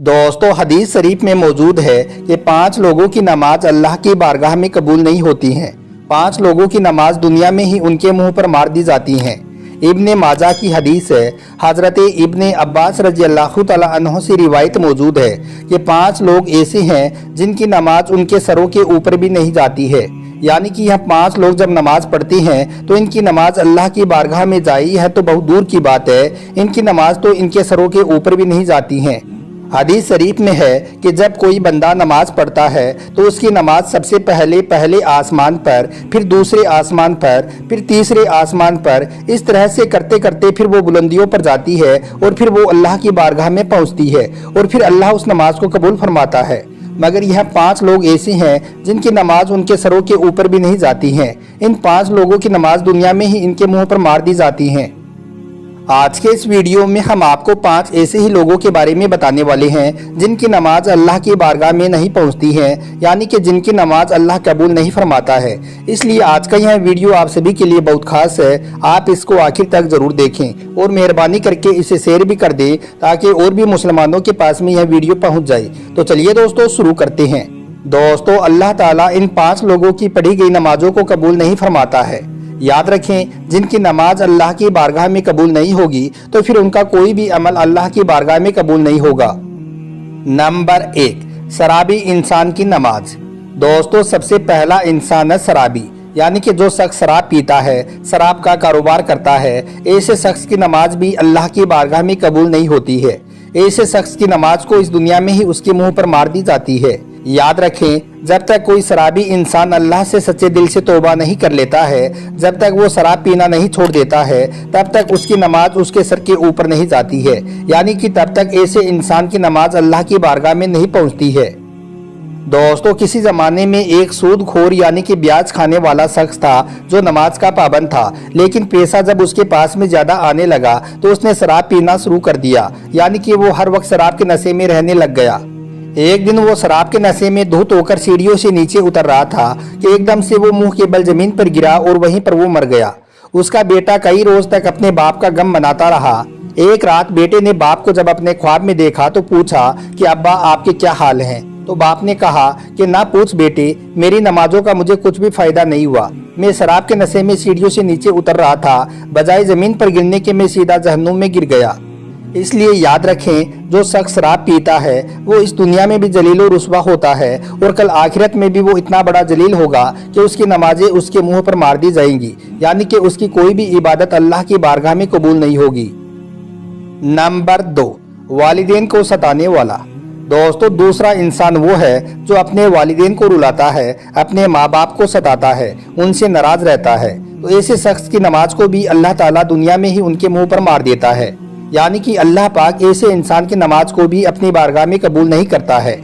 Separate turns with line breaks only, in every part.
दोस्तों, हदीस शरीफ में मौजूद है कि 5 लोगों की नमाज अल्लाह की बारगाह में कबूल नहीं होती हैं। 5 लोगों की नमाज दुनिया में ही उनके मुंह पर मार दी जाती हैं। इब्ने माजा की हदीस है। हजरत इब्ने अब्बास रजी अल्लाह तआला अन्हु से रिवायत मौजूद है कि 5 लोग ऐसे हैं जिनकी नमाज उनके सरों के ऊपर भी नहीं जाती है। यानी कि यह 5 लोग जब नमाज पढ़ती हैं तो इनकी नमाज अल्लाह की बारगाह में जाई है तो बहुत दूर की बात है, इनकी नमाज तो इनके सरों के ऊपर भी नहीं जाती हैं। हदीस शरीफ में है कि जब कोई बंदा नमाज पढ़ता है तो उसकी नमाज सबसे पहले आसमान पर, फिर दूसरे आसमान पर, फिर तीसरे आसमान पर, इस तरह से करते करते फिर वो बुलंदियों पर जाती है और फिर वो अल्लाह की बारगाह में पहुंचती है और फिर अल्लाह उस नमाज को कबूल फरमाता है। मगर यह 5 लोग ऐसे हैं जिनकी नमाज उनके सरों के ऊपर भी नहीं जाती हैं। इन 5 लोगों की नमाज दुनिया में ही इनके मुंह पर मार दी जाती हैं। आज के इस वीडियो में हम आपको 5 ऐसे ही लोगों के बारे में बताने वाले हैं जिनकी नमाज अल्लाह की बारगाह में नहीं पहुंचती है, यानी कि जिनकी नमाज अल्लाह कबूल नहीं फरमाता है। इसलिए आज का यह वीडियो आप सभी के लिए बहुत खास है। आप इसको आखिर तक जरूर देखें और मेहरबानी करके इसे शेयर भी कर दें ताकि और भी मुसलमानों के पास में यह वीडियो पहुँच जाए। तो चलिए दोस्तों, शुरू करते हैं। दोस्तों, अल्लाह ताला इन 5 लोगों की पढ़ी गई नमाजों को कबूल नहीं फरमाता है। याद रखें, जिनकी नमाज अल्लाह की बारगाह में कबूल नहीं होगी तो फिर उनका कोई भी अमल अल्लाह की बारगाह में कबूल नहीं होगा। नंबर 1, शराबी इंसान की नमाज। दोस्तों, सबसे पहला इंसान है शराबी, यानी कि जो शख्स शराब पीता है, शराब का कारोबार करता है, ऐसे शख्स की नमाज भी अल्लाह की बारगाह में कबूल नहीं होती है। ऐसे शख्स की नमाज को इस दुनिया में ही उसके मुंह पर मार दी जाती है। याद रखें, जब तक कोई शराबी इंसान अल्लाह से सच्चे दिल से तौबा नहीं कर लेता है, जब तक वो शराब पीना नहीं छोड़ देता है, तब तक उसकी नमाज उसके सर के ऊपर नहीं जाती है। यानी कि तब तक ऐसे इंसान की नमाज अल्लाह की बारगाह में नहीं पहुंचती है। दोस्तों, किसी जमाने में एक सूदखोर यानी कि ब्याज खाने वाला शख्स था जो नमाज का पाबंद था, लेकिन पैसा जब उसके पास में ज्यादा आने लगा तो उसने शराब पीना शुरू कर दिया। यानी कि वो हर वक्त शराब के नशे में रहने लग गया। एक दिन वो शराब के नशे में धुत होकर सीढ़ियों से नीचे उतर रहा था कि एकदम से वो मुंह के बल जमीन पर गिरा और वहीं पर वो मर गया। उसका बेटा कई रोज तक अपने बाप का गम मनाता रहा। एक रात बेटे ने बाप को जब अपने ख्वाब में देखा तो पूछा कि अब्बा, आपके क्या हाल हैं? तो बाप ने कहा कि ना पूछ बेटे, मेरी नमाजों का मुझे कुछ भी फायदा नहीं हुआ। मैं शराब के नशे में सीढ़ियों से नीचे उतर रहा था, बजाय जमीन पर गिरने के मैं सीधा जहन्नुम में गिर गया। इसलिए याद रखें, जो शख्स शराब पीता है वो इस दुनिया में भी जलील और रुस्वा होता है और कल आखिरत में भी वो इतना बड़ा जलील होगा कि उसकी नमाजें उसके मुंह पर मार दी जाएंगी। यानी कि उसकी कोई भी इबादत अल्लाह की बारगाह में कबूल नहीं होगी। नंबर 2, वालिदैन को सताने वाला। दोस्तों, दूसरा इंसान वो है जो अपने वालिदैन को रुलाता है, अपने माँ बाप को सताता है, उनसे नाराज रहता है। तो ऐसे शख्स की नमाज को भी अल्लाह ताला दुनिया में ही उनके मुंह पर मार देता है। यानी कि अल्लाह पाक ऐसे इंसान की नमाज को भी अपनी बारगाह में कबूल नहीं करता है।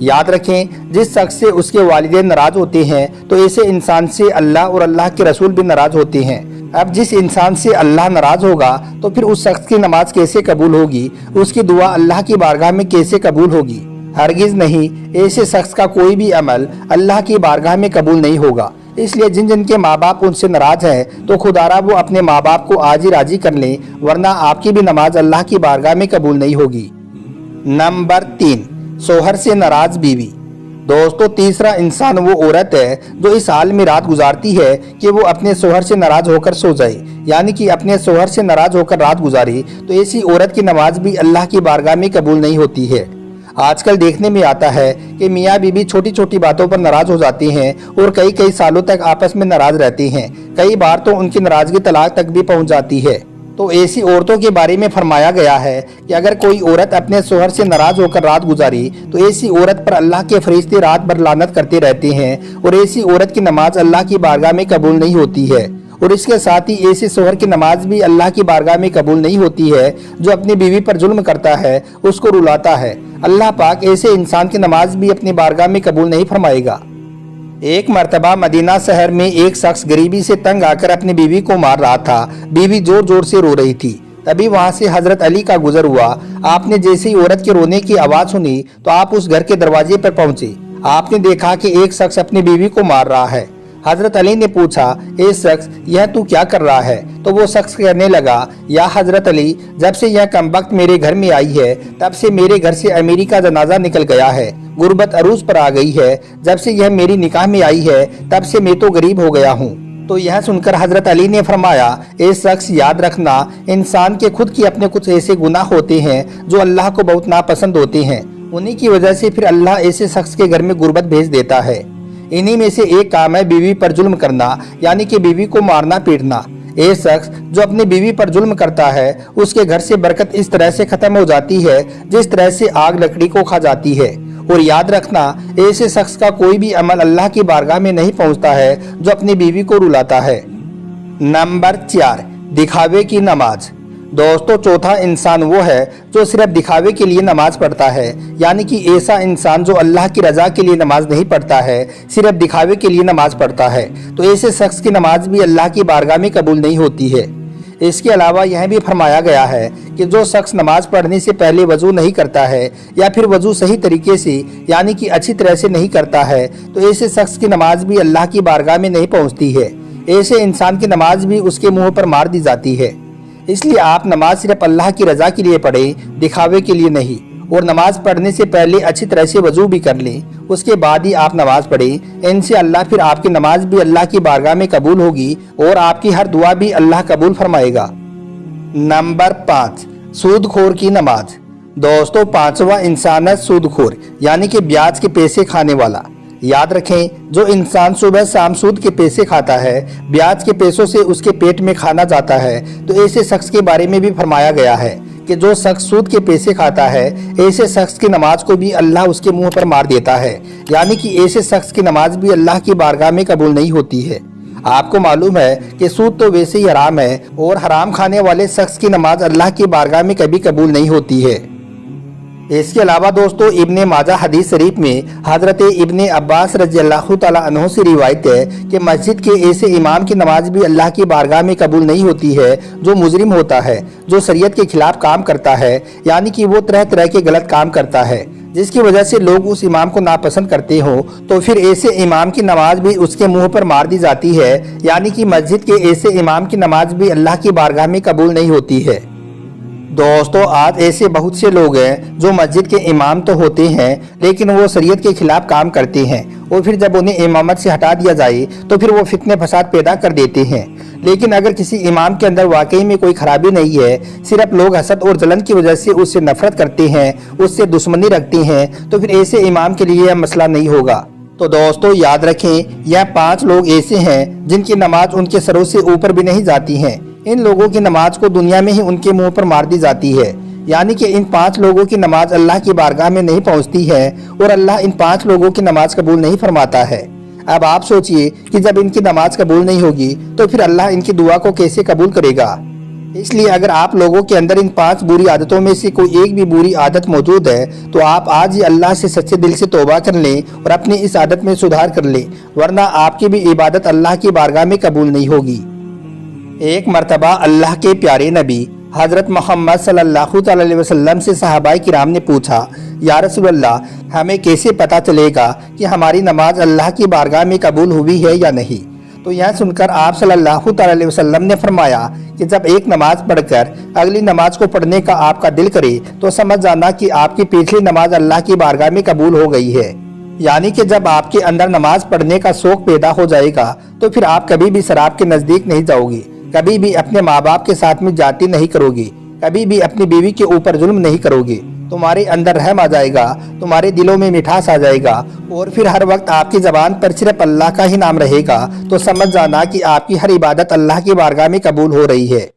याद रखें, जिस शख्स से उसके वालिदैन नाराज होते हैं तो ऐसे इंसान से अल्लाह और अल्लाह के रसूल भी नाराज होते हैं। अब जिस इंसान से अल्लाह नाराज होगा तो फिर उस शख्स की नमाज कैसे कबूल होगी? उसकी दुआ अल्लाह की बारगाह में कैसे कबूल होगी? हरगिज नहीं। ऐसे शख्स का कोई भी अमल अल्लाह की बारगाह में कबूल नहीं होगा। इसलिए जिन जिन के माँ बाप उनसे नाराज हैं तो खुदारा वो अपने माँ बाप को आज ही राजी कर लें, वरना आपकी भी नमाज अल्लाह की बारगाह में कबूल नहीं होगी। नंबर 3, शोहर से नाराज बीवी। दोस्तों, तीसरा इंसान वो औरत है जो इस हाल में रात गुजारती है कि वो अपने शोहर से नाराज होकर सो जाए, यानी कि अपने शोहर से नाराज होकर रात गुजारे। तो ऐसी औरत की नमाज भी अल्लाह की बारगाह में कबूल नहीं होती है। आजकल देखने में आता है कि मियाँ बीबी छोटी छोटी बातों पर नाराज हो जाते हैं और कई कई सालों तक आपस में नाराज रहते हैं। कई बार तो उनकी नाराजगी तलाक तक भी पहुंच जाती है। तो ऐसी औरतों के बारे में फरमाया गया है कि अगर कोई औरत अपने शोहर से नाराज होकर रात गुजारी तो ऐसी औरत पर अल्लाह के फरिश्ते रात भर लानत करते रहते हैं और ऐसी औरत की नमाज अल्लाह की बारगाह में कबूल नहीं होती है। और इसके साथ ही ऐसे शोहर की नमाज भी अल्लाह की बारगाह में कबूल नहीं होती है जो अपनी बीवी पर जुल्म करता है, उसको रुलाता है। अल्लाह पाक ऐसे इंसान की नमाज भी अपनी बारगाह में कबूल नहीं फरमाएगा। एक मर्तबा मदीना शहर में एक शख्स गरीबी से तंग आकर अपनी बीवी को मार रहा था। बीवी जोर जोर से रो रही थी। तभी वहां से हजरत अली का गुजर हुआ। आपने जैसे ही औरत के रोने की आवाज सुनी तो आप उस घर के दरवाजे पर पहुंचे। आपने देखा कि एक शख्स अपनी बीवी को मार रहा है। हजरत अली ने पूछा, ए शख्स, यह तू क्या कर रहा है? तो वो शख्स कहने लगा, या हजरत अली, जब से यह कमबख्त मेरे घर में आई है तब से मेरे घर से अमीरी का जनाजा निकल गया है, गुर्बत अरूज पर आ गई है। जब से यह मेरी निकाह में आई है तब से मैं तो गरीब हो गया हूँ। तो यह सुनकर हजरत अली ने फरमाया, ए शख्स, याद रखना, इंसान के खुद के अपने कुछ ऐसे गुनाह होते हैं जो अल्लाह को बहुत नापसंद होते हैं। उन्हीं की वजह से फिर अल्लाह ऐसे शख्स के घर में गुर्बत भेज देता है। इन्हीं में से एक काम है बीवी पर जुल्म करना, यानी कि बीवी को मारना पीटना। एक शख्स जो अपनी बीवी पर जुल्म करता है उसके घर से बरकत इस तरह से खत्म हो जाती है जिस तरह से आग लकड़ी को खा जाती है। और याद रखना, ऐसे शख्स का कोई भी अमल अल्लाह की बारगाह में नहीं पहुंचता है जो अपनी बीवी को रुलाता है। नंबर 4, दिखावे की नमाज। दोस्तों, चौथा इंसान वो है जो सिर्फ दिखावे के लिए नमाज पढ़ता है, यानी कि ऐसा इंसान जो अल्लाह की रजा के लिए नमाज नहीं पढ़ता है, सिर्फ दिखावे के लिए नमाज पढ़ता है। तो ऐसे शख्स की नमाज भी अल्लाह की बारगाह में कबूल नहीं होती है। इसके अलावा यह भी फरमाया गया है कि जो शख्स नमाज पढ़ने से पहले वजू नहीं करता है या फिर वजू सही तरीके से यानी कि अच्छी तरह से नहीं करता है, तो ऐसे शख्स की नमाज भी अल्लाह की बारगाह में नहीं पहुंचती है। ऐसे इंसान की नमाज भी उसके मुंह पर मार दी जाती है। इसलिए आप नमाज सिर्फ अल्लाह की रजा के लिए पढ़ें, दिखावे के लिए नहीं। और नमाज पढ़ने से पहले अच्छी तरह से वजू भी कर लें, उसके बाद ही आप नमाज पढ़ें। इनसे अल्लाह फिर आपकी नमाज भी अल्लाह की बारगाह में कबूल होगी और आपकी हर दुआ भी अल्लाह कबूल फरमाएगा। नंबर 5, सूदखोर की नमाज। दोस्तों, 5वां इंसान है सूदखोर, यानी कि ब्याज के पैसे खाने वाला। याद रखें, जो इंसान सुबह शाम सूद के पैसे खाता है, ब्याज के पैसों से उसके पेट में खाना जाता है, तो ऐसे शख्स के बारे में भी फरमाया गया है कि जो शख्स सूद के पैसे खाता है, ऐसे शख्स की नमाज को भी अल्लाह उसके मुंह पर मार देता है। यानी कि ऐसे शख्स की नमाज भी अल्लाह की बारगाह में कबूल नहीं होती है। आपको मालूम है कि सूद तो वैसे ही हराम है और हराम खाने वाले शख्स की नमाज अल्लाह की बारगाह में कभी कबूल नहीं होती है। इसके अलावा दोस्तों, इब्ने माजा हदीस शरीफ में हजरत इब्ने अब्बास रज़ियल्लाहु ताला अन्हु से रिवायत है कि मस्जिद के ऐसे इमाम की नमाज भी अल्लाह की बारगाह में कबूल नहीं होती है जो मुजरिम होता है, जो शरीयत के खिलाफ काम करता है, यानी कि वो तरह तरह के गलत काम करता है जिसकी वजह से लोग उस इमाम को नापसंद करते हो। तो फिर ऐसे इमाम की नमाज भी उसके मुंह पर मार दी जाती है। यानी कि मस्जिद के ऐसे इमाम की नमाज भी अल्लाह की बारगाह में कबूल नहीं होती है। दोस्तों, आज ऐसे बहुत से लोग हैं जो मस्जिद के इमाम तो होते हैं लेकिन वो शरीयत के खिलाफ काम करते हैं और फिर जब उन्हें इमामत से हटा दिया जाए तो फिर वो फितने फसाद पैदा कर देते हैं। लेकिन अगर किसी इमाम के अंदर वाकई में कोई खराबी नहीं है, सिर्फ लोग हसद और जलन की वजह से उससे नफरत करते हैं, उससे दुश्मनी रखते हैं, तो फिर ऐसे इमाम के लिए यह मसला नहीं होगा। तो दोस्तों, याद रखें, यह 5 लोग ऐसे हैं जिनकी नमाज उनके सरों से ऊपर भी नहीं जाती है। इन लोगों की नमाज को दुनिया में ही उनके मुंह पर मार दी जाती है। यानी कि इन 5 लोगों की नमाज अल्लाह की बारगाह में नहीं पहुंचती है और अल्लाह इन 5 लोगों की नमाज कबूल नहीं फरमाता है। अब आप सोचिए कि जब इनकी नमाज कबूल नहीं होगी तो फिर अल्लाह इनकी दुआ को कैसे कबूल करेगा। इसलिए अगर आप लोगों के अंदर इन 5 बुरी आदतों में से कोई एक भी बुरी आदत मौजूद है तो आप आज ही अल्लाह से सच्चे दिल से तौबा कर लें और अपनी इस आदत में सुधार कर लें, वरना आपकी भी इबादत अल्लाह की बारगाह में कबूल नहीं होगी। एक मर्तबा अल्लाह के प्यारे नबी हजरत मोहम्मद सल्लल्लाहु अलैहि वसल्लम से सहाबाए किराम ने पूछा, या रसूल अल्लाह, हमें कैसे पता चलेगा कि हमारी नमाज अल्लाह की बारगाह में कबूल हुई है या नहीं? तो यह सुनकर आप सल्लल्लाहु अलैहि वसल्लम ने फरमाया कि जब एक नमाज पढ़कर अगली नमाज को पढ़ने का आपका दिल करे तो समझ जाना कि आपकी पिछली नमाज अल्लाह की बारगाह में कबूल हो गई है। यानी कि जब आपके अंदर नमाज पढ़ने का शौक पैदा हो जाएगा तो फिर आप कभी भी शराब के नजदीक नहीं जाओगे, कभी भी अपने माँ बाप के साथ में जाति नहीं करोगे, कभी भी अपनी बीवी के ऊपर जुल्म नहीं करोगे। तुम्हारे अंदर रहम आ जाएगा, तुम्हारे दिलों में मिठास आ जाएगा और फिर हर वक्त आपकी जबान पर सिर्फ अल्लाह का ही नाम रहेगा। तो समझ जाना कि आपकी हर इबादत अल्लाह की बारगाह में कबूल हो रही है।